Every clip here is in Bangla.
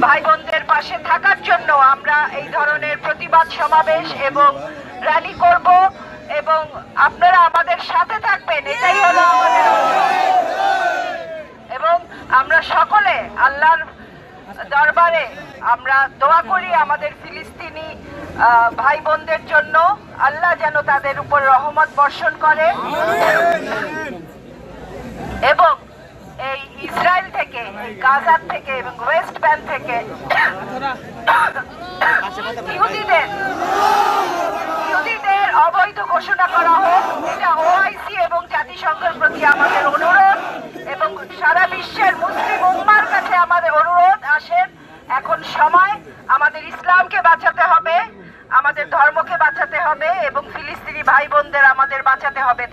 ভাই বোনদের পাশে থাকার জন্য আমরা এই ধরনের প্রতিবাদ সমাবেশ এবং র্যালি করব এবং আপনারা আমাদের সাথে থাকবেন, এটাই হলো আমাদের এবং আমরা সকলে আল্লাহর দরবারে আমরা দোয়া করি আমাদের ফিলিস্তিনি ভাই বোনদের জন্য, আল্লাহ যেন তাদের উপর রহমত বর্ষণ করে এবং এই ইসরায়েল থেকে, গাজার থেকে এবং ওয়েস্ট ব্যাংক থেকে ইহুদিদের অবৈধ ঘোষণা করা হোক। এটা ওআইসি এবং জাতিসংঘের প্রতি আমাদের অনুরোধ এবং সারা বিশ্বের মুসলিম উম্মার কাছে আমাদের অনুরোধ, আসেন এখন সময়, আমাদের ইসলামকে বাঁচাতে হবে, আমাদের ধর্মকে বাঁচাতে হবে এবং ফিলিস্তিনি ভাই বোনদের আমাদের বাঁচাতে হবে।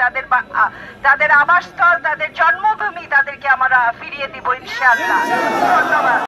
তাদের আবাসস্থল, তাদের জন্মভূমি, তাদেরকে আমরা ফিরিয়ে দিব ইনশাআল্লাহ। ধন্যবাদ।